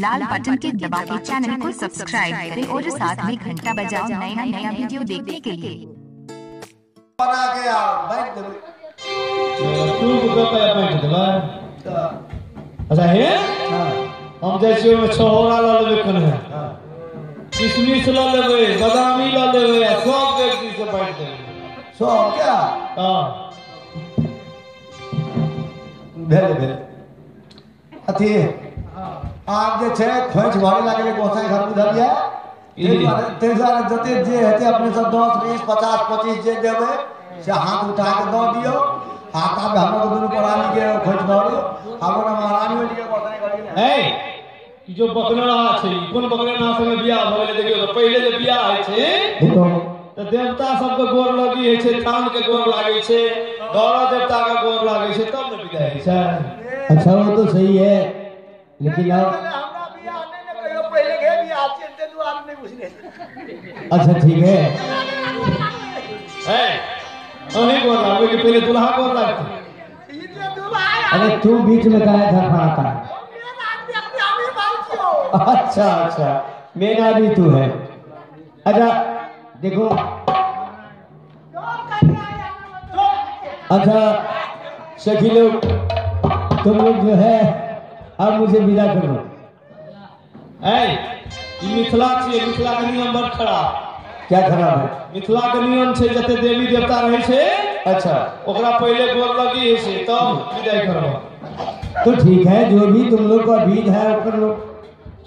लाल button के दबा के चैनल को सब्सक्राइब करें और साथ में घंटा बजाओ नया वीडियो देखने के लिए। बना के आओ बैठ दे तू को पे बैठ दे अच्छा है हम जैसे में छोरा ला लेबे कने किशमिश ला लेबे बादामी ला लेबे सब व्यक्ति से बैठ दे सब क्या हां भेल अथी आप जे छे खोज भागे लागे गोसाई घर में धरिया तेजा जते जे हेते अपने सब 10 20 50 25 जे देबे से हाथ उठा के दो दियो हाथा में हम दोनों परानी के खोज दौड़ो हमर महारानी बेटी के गोसाई घर ए ई जो बकरा छै कोन बकरा ना संगे बियाह भ गेलै देखियो तो पहिले जे बियाह है छै तो देवता सब के गोर लगी है छै थान के गोर लागे छै गौरव देवता का गोर लागे छै तब न विदाई है अच्छा वो तो सही है लेकिन अब हमरा बियाह नहीं कहियो पहले के बियाह चिंते तू आदमी पूछने अच्छा ठीक है अभी गोर लागे कि पहले दुल्हा गोर लागते ये तो दुल्हा अरे तू बीच में काहे घर फड़ाता है अच्छा अच्छा मेरा भी तू है अच्छा देखो अच्छा सखी लोग तुम लोग जो है अब मुझे विदा कर दो मिथिला छियै मिथिला के नियम बड़ खराब क्या खराब है मिथिला के नियम छै जते देवी देवता रहे छै अच्छा ओकरा पहले गोर लगी है से तब विदाई करबो तो ठीक है जो भी तुम लोग का विध है वो कर लो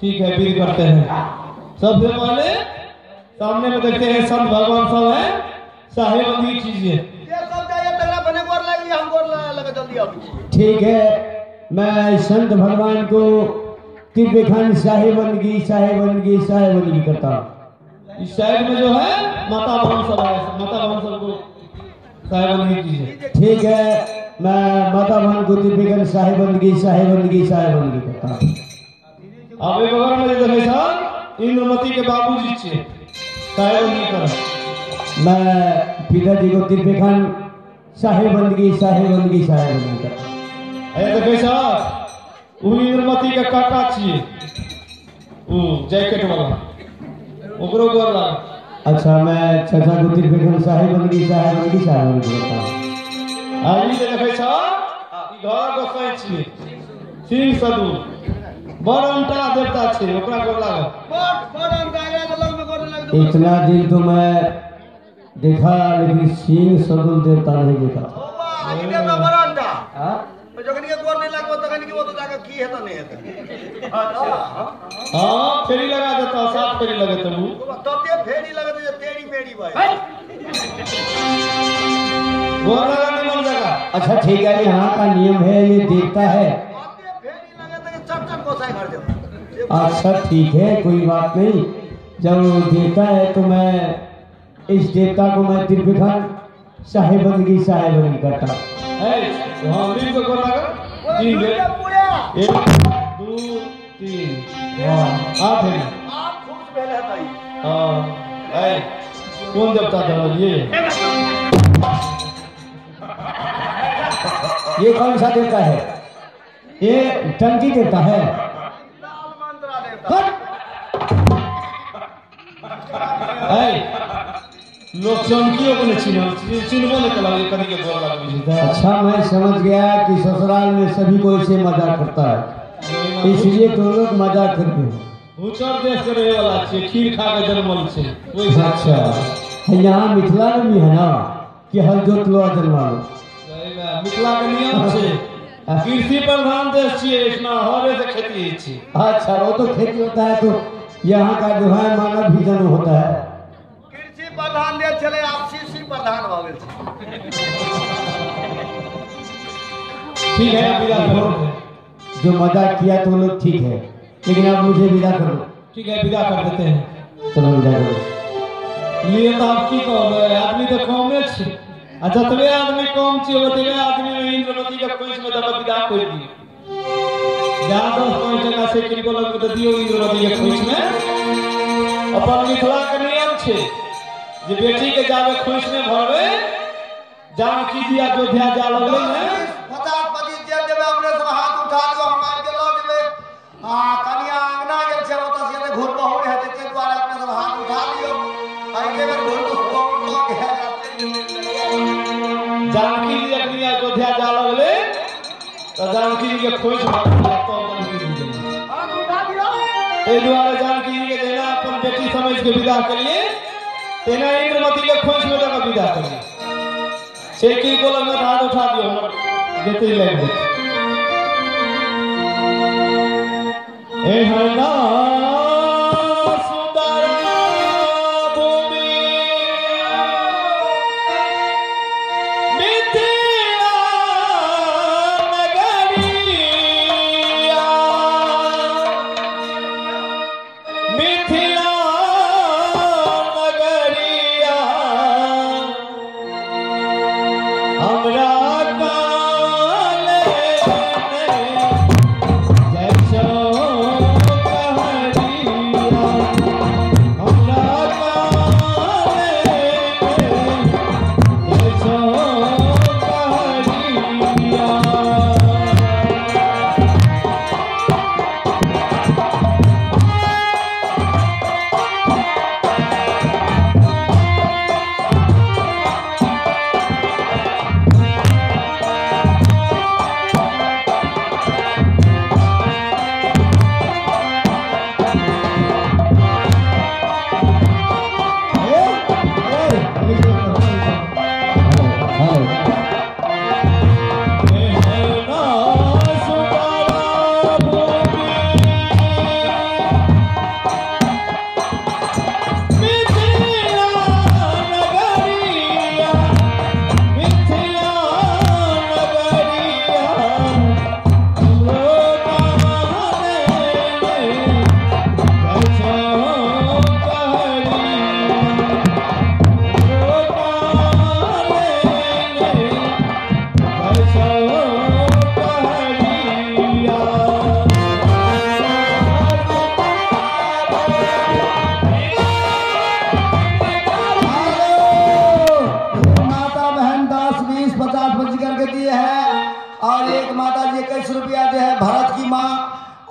ठीक है विध करते हैं सबसे पहले सामने में देखते हैं संत भगवान सब है साहेब बंदी चीजें ये सब चाहिए तेरा बने गोर लगी हम गोर लगा जल्दी आओ ठीक है मैं संत भगवान को तिब्बतन साहेबंदगी करता हूँ इस साइड में जो है माता बहन सब है माता बहन सबको साहेबंदी कीजिए ठीक है मैं माता बहन को तिब्बतन साहेबंदगी करता हूँ अब एक बार में देखे सर इंद्रमती के बाबूजी छे साहेबंदी कर मैं पिताजी को तिब्बतन साहेबंदगी करता ए देखे सर वो इंद्रमती के काका छिए वो जैकेट वाला ओकरो गोर लाग अच्छा मैं चाचा को तिब्बतन साहेबंदगी करता हूँ आली देखे सर ई घर गोसाई छिए सिंह सदू बड़ंटा देवता छे ओकरा गोर लाग बड़ंटा के लग में गोर लाग इतना दिन तो मैं देखा लेकिन सिंह सदू देवता नहीं देखा आई देवता बड़ंटा हां जखन के गोर नहीं लागबो तखन के वो तो जाके की हेता नहीं हेता अच्छा हां फेरी लगा देता साफ फेरी लगे तू तते फेरी लगे जे तेरी पेड़ी भाई गोर लगा नहीं लगा अच्छा ठीक है यहाँ का नियम है ये देवता है अच्छा ठीक है कोई बात नहीं जब देवता है तो मैं इस देवता को मैं तिब्बतन साहेबंदगी करता वहाँ मिल को गोर लगा 3 1 2 3 आप है आप खुद पहले बताइए हाँ कौन देवता था ये कौन सा देवता है ये टंकी देवता है लोग चमकियों को नहीं चिन्हों ने कला कभी के बोल लगा अच्छा मैं समझ गया कि ससुराल में सभी को इसे मजाक करता है इसलिए तो लोग मजाक करते हैं उचर देश के रहे वाला छे खीर खा के जन्मल छे वही अच्छा यहाँ मिथिला में भी है ना कि हल जोत लो जन्मा लो मिथिला के नियम छे कृषि प्रधान देश छे इसमें हरे से खेती छे अच्छा वो तो खेती होता है तो यहाँ का जो है मानव भीजन होता है कृषि प्रधान देश चले आप सी प्रधान हो गए ठीक है विदा करो जो मजाक किया तो लोग ठीक है लेकिन आप मुझे विदा करो ठीक है विदा कर देते हैं चलो विदा करो ये तो आप की कहो आदमी तो कम में छे अच्छा तबे आदमी कम छे ओतबे आदमी में इंद्रमती के खोज में दबा विदा कर दी जा 10 टका से किनको लग तो दियो इंद्रमती के खोज में अपन मिथिला के नियम छे जे बेटी के जावे खोज में भरवे जानकी जी अयोध्या जा लगले है 50 25 दे देबे अपने सब हाथ उठा दो हम के लो देबे हां कन्या अंगना के में तो क्या जानकी जी अपनी अयोध्या जा लगले तो जानकी जी के खोज मार तो जानकी जी ए द्वारा जानकी जी के देना अपन बेटी समझ के विदा के लिए तेना इंद्रमती के खोज में लगा विदा कर सेकी को लगा हाथ उठा दियो हमर जेते लग दे ए हरना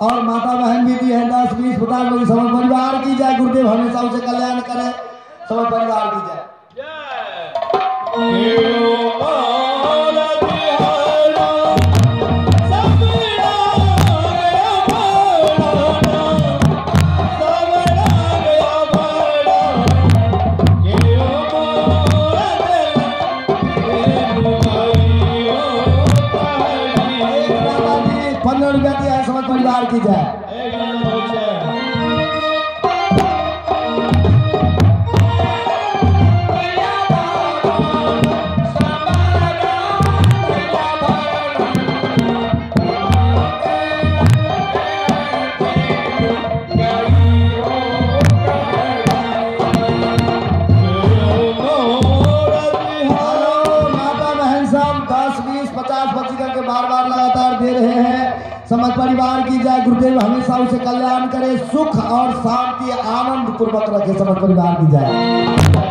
और माता बहन भी दी है 10 20 50 बड़ी समझ परिवार की जाए गुरुदेव हमेशा उसे कल्याण करे समझ परिवार की जाए परिवार की जाए समझ परिवार की जाए गुरुदेव हमेशा उसे कल्याण करे सुख और शांति आनंद पूर्वक रखे समझ परिवार की जाए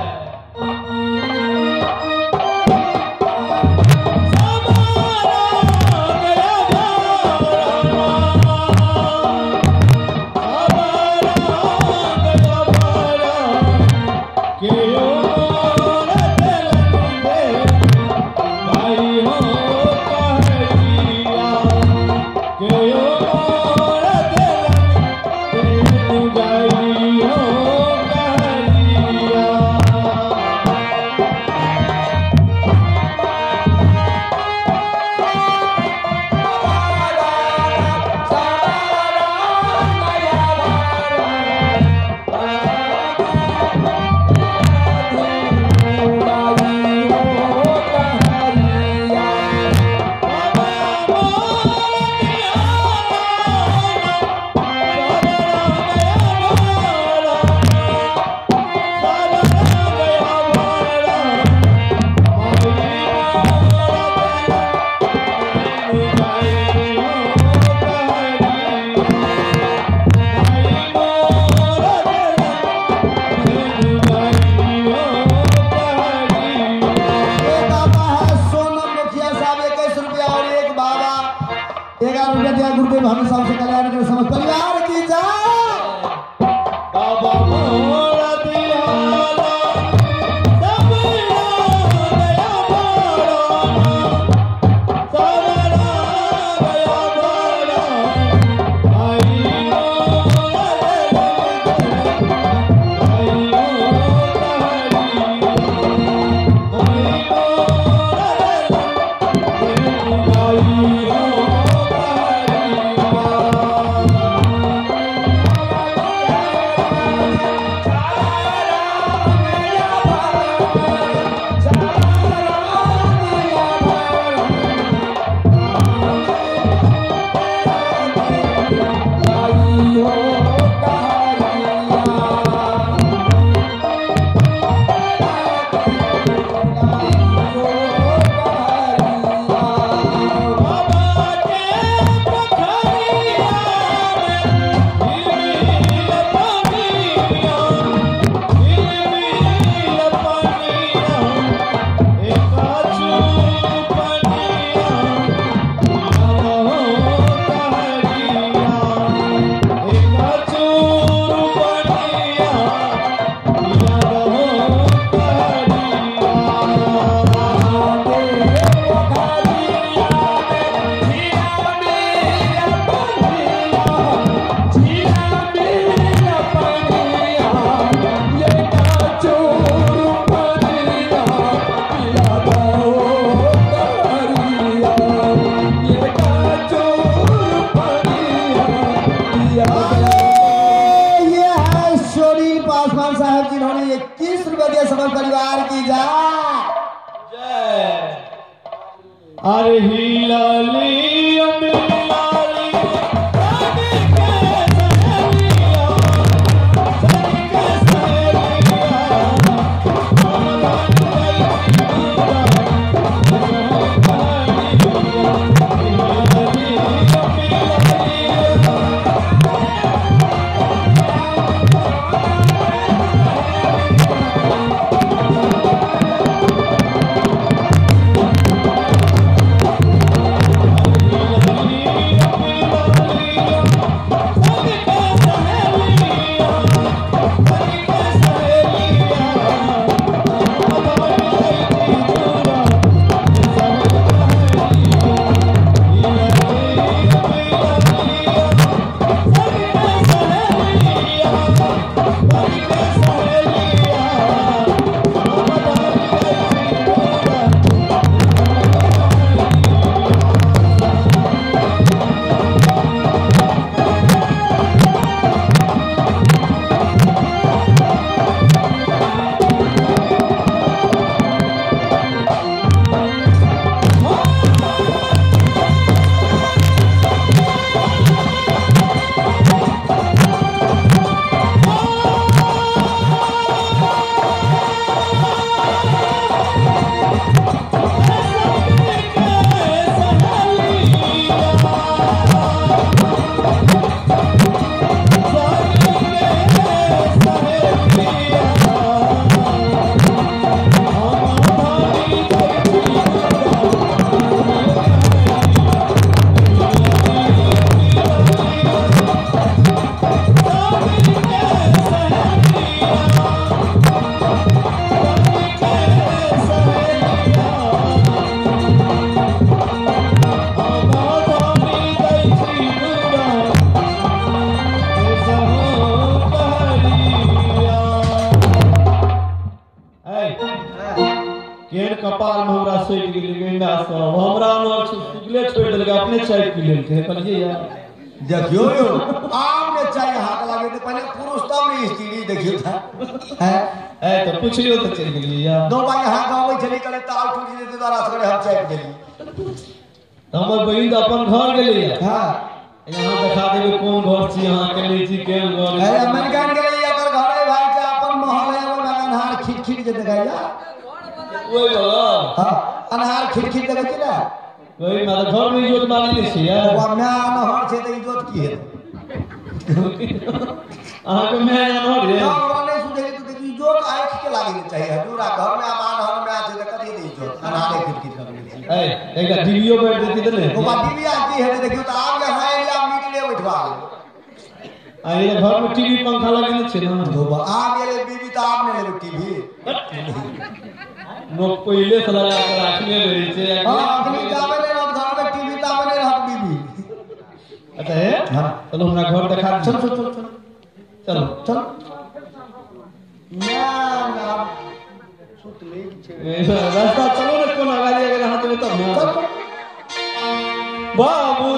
अरे हिलाली अमिलाली रानी के सहेलिया सनी के सहेलिया कपाल में हमरा सोई गेल गेंडा सब हमरा न सुगले छोड़ देलक अपने चाय पी लेलके कहलिए यार देखियो यो आम ने चाय हाथ लागे तो पहले पुरुष तब में स्त्री देखियो था है तो पूछियो तो चल गेलिए यार दो बार हाथ गावे चली करे ताल टूट जेते द्वारा सगरे हम चाय पी गेली हमर बहिन तो अपन घर गेली हां यहां देखा देबे कोन घर छी यहां के लीची केन घर है अमेरिकन गेली एकर घर है भाई के अपन महल है वो अनहार खिड़खिड़ जे देखाइया ओए वाला हां अनहार खिड़खिड़ देखे छी ना कोई मार घर में इज्जत मानी नहीं छी यार वो मैं अनहार छे त इज्जत की है अहां के मैं अनहार है ना वाले सुधे तो देखी इज्जत आंख के लागे चाहिए पूरा घर में अमान घर में आछे त कदी दे इज्जत अनहार खिड़खिड़ कर ए एकटा टीवीओ बैठ देती त ने वो टीवी आती है देखियो त आम के हां या मीट ले बैठवा आई घर में टीवी पंखा लगे न छे ना दो आ गेले बीबी त आप ने ले टीवी नो पहले से लगा कर रखने रही छे हां अपनी जावे ले घर में टीवी तावे ले रहत बीबी अच्छा है हां चलो हमरा घर दिखा चल चल चल चलो चल ना सुत ले छे रास्ता चलो न कोना गाड़ी अगर हाथ में तो बाबू